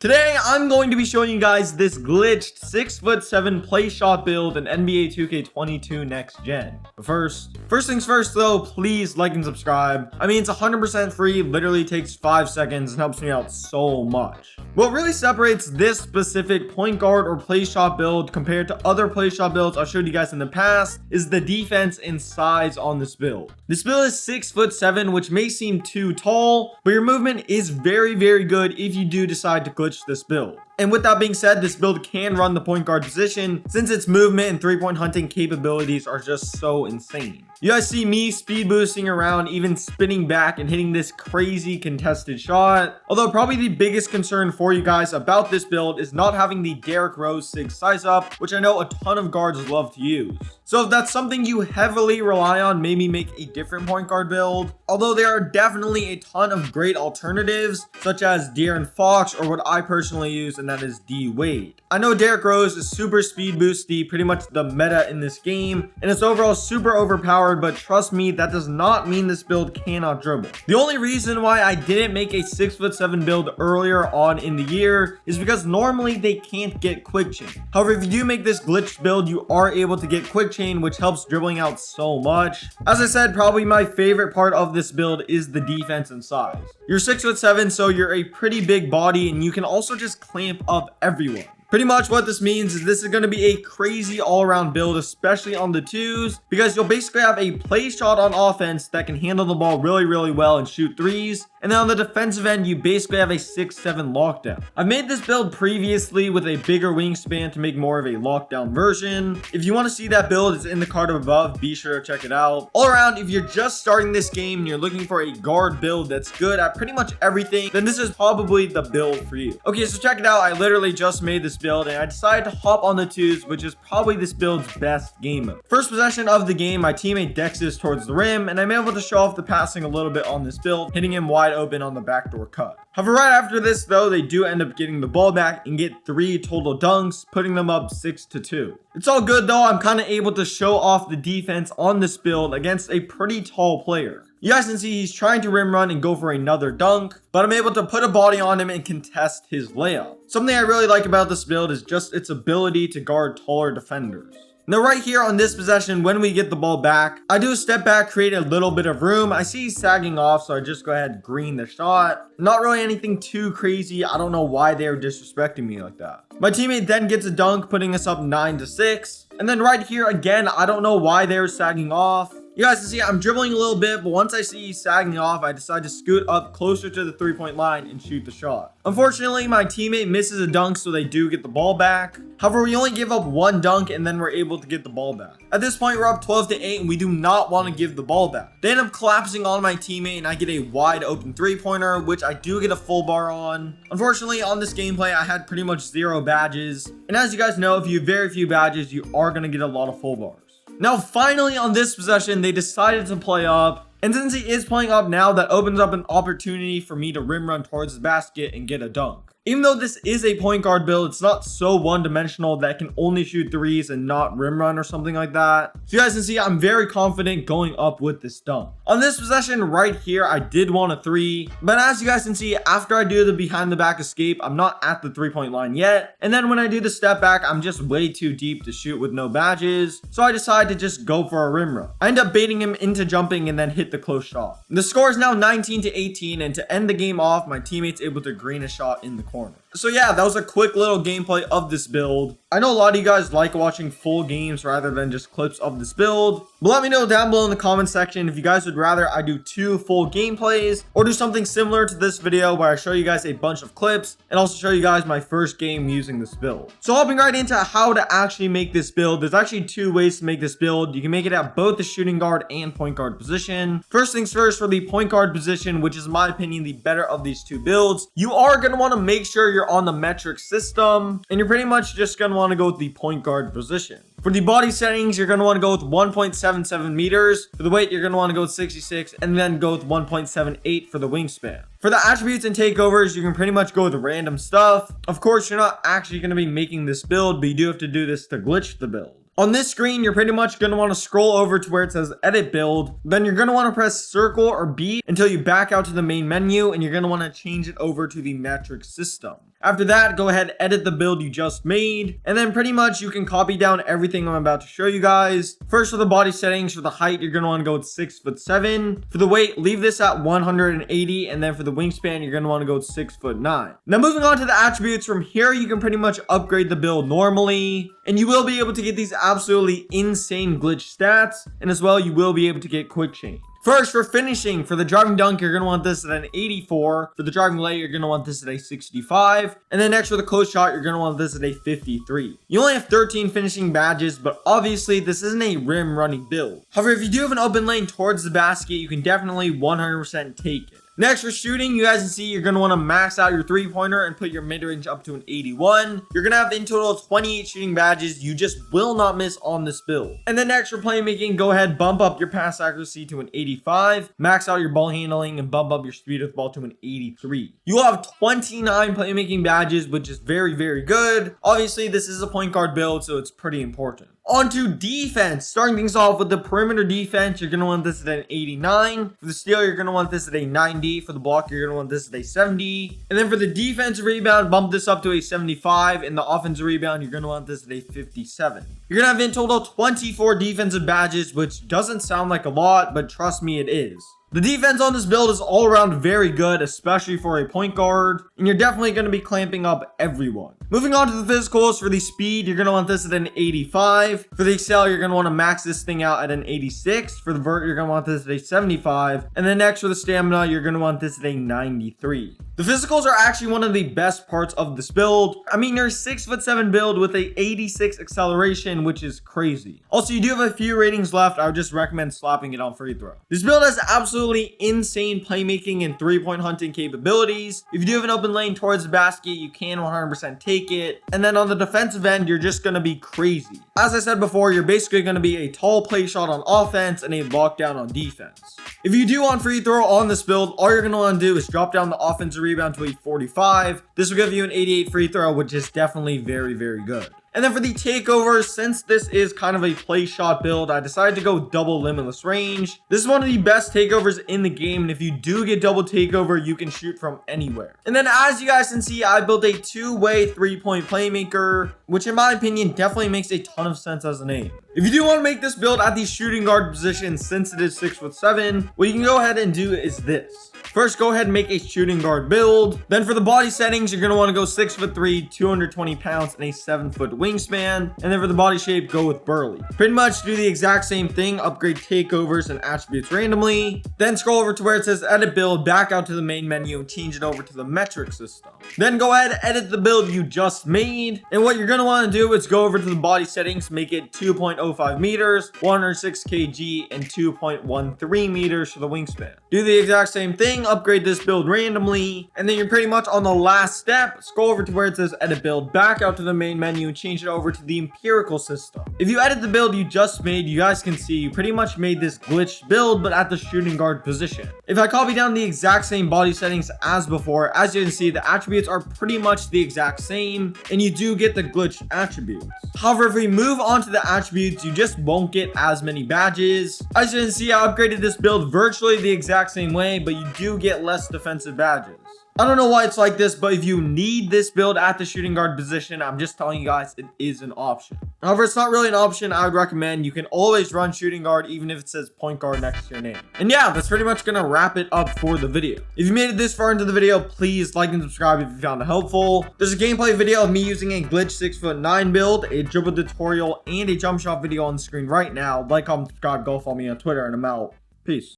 Today, I'm going to be showing you guys this glitched 6'7" play shot build in NBA 2K22 Next Gen. But first things first though, please like and subscribe. I mean, it's 100% free, literally takes 5 seconds and helps me out so much. What really separates this specific point guard or play shot build compared to other play shot builds I showed you guys in the past is the defense and size on this build. This build is 6'7", which may seem too tall, but your movement is very good if you do decide to glitch this build. And with that being said, this build can run the point guard position since its movement and three-point hunting capabilities are just so insane. You guys see me speed boosting around, even spinning back and hitting this crazy contested shot. Although probably the biggest concern for you guys about this build is not having the Derrick Rose 6 size up, which I know a ton of guards love to use. So if that's something you heavily rely on, maybe make a different point guard build. Although there are definitely a ton of great alternatives, such as De'Aaron Fox or what I personally use, and that is D Wade. I know Derrick Rose is super speed boosty, pretty much the meta in this game, and it's overall super overpowered, but trust me, that does not mean this build cannot dribble. The only reason why I didn't make a 6'7" build earlier on in the year is because normally they can't get quick chain. However, if you do make this glitched build, you are able to get quick chain, which helps dribbling out so much. As I said, probably my favorite part of this build is the defense and size. You're 6'7", so you're a pretty big body, and you can also just clamp up everyone. Pretty much what this means is this is going to be a crazy all-around build, especially on the twos, because you'll basically have a play shot on offense that can handle the ball really well and shoot threes. And then on the defensive end, you basically have a 6'7" lockdown. I've made this build previously with a bigger wingspan to make more of a lockdown version. If you want to see that build, it's in the card above. Be sure to check it out. All around, if you're just starting this game and you're looking for a guard build that's good at pretty much everything, then this is probably the build for you. Okay, so check it out. I literally just made this build and I decided to hop on the twos, which is probably this build's best game mode. First possession of the game, my teammate dexes towards the rim, and I'm able to show off the passing a little bit on this build, hitting him wide open on the backdoor cut. However, right after this though, they do end up getting the ball back and get 3 total dunks, putting them up 6-2. It's all good though. I'm kind of able to show off the defense on this build against a pretty tall player. You guys can see he's trying to rim run and go for another dunk, but I'm able to put a body on him and contest his layup. Something I really like about this build is just its ability to guard taller defenders. Now right here on this possession, when we get the ball back, I do a step back, create a little bit of room. I see he's sagging off, so I just go ahead and green the shot. Not really anything too crazy. I don't know why they were disrespecting me like that. My teammate then gets a dunk, putting us up 9-6. And then right here again, I don't know why they were sagging off. You guys can see I'm dribbling a little bit, but once I see he's sagging off, I decide to scoot up closer to the three-point line and shoot the shot. Unfortunately, my teammate misses a dunk, so they do get the ball back. However, we only give up one dunk and then we're able to get the ball back. At this point, we're up 12-8 and we do not want to give the ball back. They end up collapsing on my teammate and I get a wide open three-pointer, which I do get a full bar on. Unfortunately, on this gameplay, I had pretty much 0 badges. And as you guys know, if you have very few badges, you are going to get a lot of full bars. Now, finally, on this possession, they decided to play up. And since he is playing up now, that opens up an opportunity for me to rim run towards the basket and get a dunk. Even though this is a point guard build, it's not so one-dimensional that it can only shoot threes and not rim run or something like that. So you guys can see I'm very confident going up with this dunk. On this possession right here, I did want a 3. But as you guys can see, after I do the behind the back escape, I'm not at the 3-point line yet. And then when I do the step back, I'm just way too deep to shoot with no badges. So I decide to just go for a rim run. I end up baiting him into jumping and then hit the close shot. The score is now 19-18, and to end the game off, my teammate's able to green a shot in the corner. So yeah, that was a quick little gameplay of this build. I know a lot of you guys like watching full games rather than just clips of this build, but let me know down below in the comment section if you guys would rather I do 2 full gameplays or do something similar to this video where I show you guys a bunch of clips and also show you guys my first game using this build. So hopping right into how to actually make this build, there's actually 2 ways to make this build. You can make it at both the shooting guard and point guard position. First things first, for the point guard position, which is in my opinion the better of these 2 builds, you are going to want to make sure you're on the metric system, and you're pretty much just going to want to go with the point guard position. For the body settings, you're going to want to go with 1.77 meters. For the weight, you're going to want to go with 66 and then go with 1.78 for the wingspan. For the attributes and takeovers, you can pretty much go with random stuff. Of course, you're not actually going to be making this build, but you do have to do this to glitch the build. On this screen, you're pretty much going to want to scroll over to where it says edit build. Then you're going to want to press circle or B until you back out to the main menu, and you're going to want to change it over to the metric system. After that, go ahead, edit the build you just made, and then pretty much you can copy down everything I'm about to show you guys. First, for the body settings, for the height, you're going to want to go with 6'7". For the weight, leave this at 180, and then for the wingspan, you're going to want to go with 6'9". Now, moving on to the attributes, from here, you can pretty much upgrade the build normally, and you will be able to get these absolutely insane glitch stats, and as well, you will be able to get quick change. First, for finishing, for the driving dunk, you're going to want this at an 84. For the driving lay, you're going to want this at a 65. And then next, for the close shot, you're going to want this at a 53. You only have 13 finishing badges, but obviously, this isn't a rim running build. However, if you do have an open lane towards the basket, you can definitely 100% take it. Next, for shooting, you guys can see you're going to want to max out your three-pointer and put your mid-range up to an 81. You're going to have in total 28 shooting badges. You just will not miss on this build. And then next, for playmaking, go ahead, bump up your pass accuracy to an 85. Max out your ball handling and bump up your speed with the ball to an 83. You will have 29 playmaking badges, which is very, very good. Obviously, this is a point guard build, so it's pretty important. On to defense. Starting things off with the perimeter defense, you're going to want this at an 89. For the steal, you're going to want this at a 90. For the block, you're going to want this at a 70. And then for the defensive rebound, bump this up to a 75. And the offensive rebound, you're going to want this at a 57. You're going to have in total 24 defensive badges, which doesn't sound like a lot, but trust me, it is. The defense on this build is all around very good, especially for a point guard, and you're definitely going to be clamping up everyone. Moving on to the physicals, for the speed, you're going to want this at an 85. For the excel, you're going to want to max this thing out at an 86. For the vert, you're going to want this at a 75. And then next, for the stamina, you're going to want this at a 93. The physicals are actually one of the best parts of this build. I mean, you're a 6'7" build with a 86 acceleration, which is crazy. Also, you do have a few ratings left. I would just recommend slapping it on free throw. This build has absolutely insane playmaking and three-point hunting capabilities. If you do have an open lane towards the basket, you can 100% take it. And then on the defensive end, you're just going to be crazy. As I said before, you're basically going to be a tall play shot on offense and a lockdown on defense. If you do want free throw on this build, all you're going to want to do is drop down the offensive rebound to a 45. This will give you an 88 free throw, which is definitely very, very good. And then for the takeover, since this is kind of a play shot build, I decided to go double limitless range. This is one of the best takeovers in the game, and if you do get double takeover, you can shoot from anywhere. And then as you guys can see, I built a two-way three-point playmaker, which in my opinion definitely makes a ton of sense as a name. If you do want to make this build at the shooting guard position, since it is 6'7", what you can go ahead and do is this. First, go ahead and make a shooting guard build. Then for the body settings, you're going to want to go 6'3", 220 pounds, and a 7-foot wingspan. And then for the body shape, go with burly. Pretty much do the exact same thing, upgrade takeovers and attributes randomly. Then scroll over to where it says edit build, back out to the main menu and change it over to the metric system. Then go ahead, edit the build you just made. And what you're going to want to do is go over to the body settings, make it 2.05 meters, 106 kg, and 2.13 meters for the wingspan. Do the exact same thing, upgrade this build randomly, and then you're pretty much on the last step. Scroll over to where it says edit build, back out to the main menu and change it over to the empirical system. If you edit the build you just made, you guys can see you pretty much made this glitched build, but at the shooting guard position. If I copy down the exact same body settings as before, as you can see, the attributes are pretty much the exact same, and you do get the glitched attributes. However, if we move on to the attributes, you just won't get as many badges. As you can see, I upgraded this build virtually the exact same way, but you do get less defensive badges. I don't know why it's like this, but if you need this build at the shooting guard position, I'm just telling you guys it is an option. However, it's not really an option. I would recommend you can always run shooting guard even if it says point guard next to your name. And yeah, that's pretty much gonna wrap it up for the video. If you made it this far into the video, please like and subscribe if you found it helpful. There's a gameplay video of me using a glitch 6'9" build, a dribble tutorial, and a jump shot video on the screen right now. Like, comment, subscribe, go follow me on Twitter, and I'm out. Peace.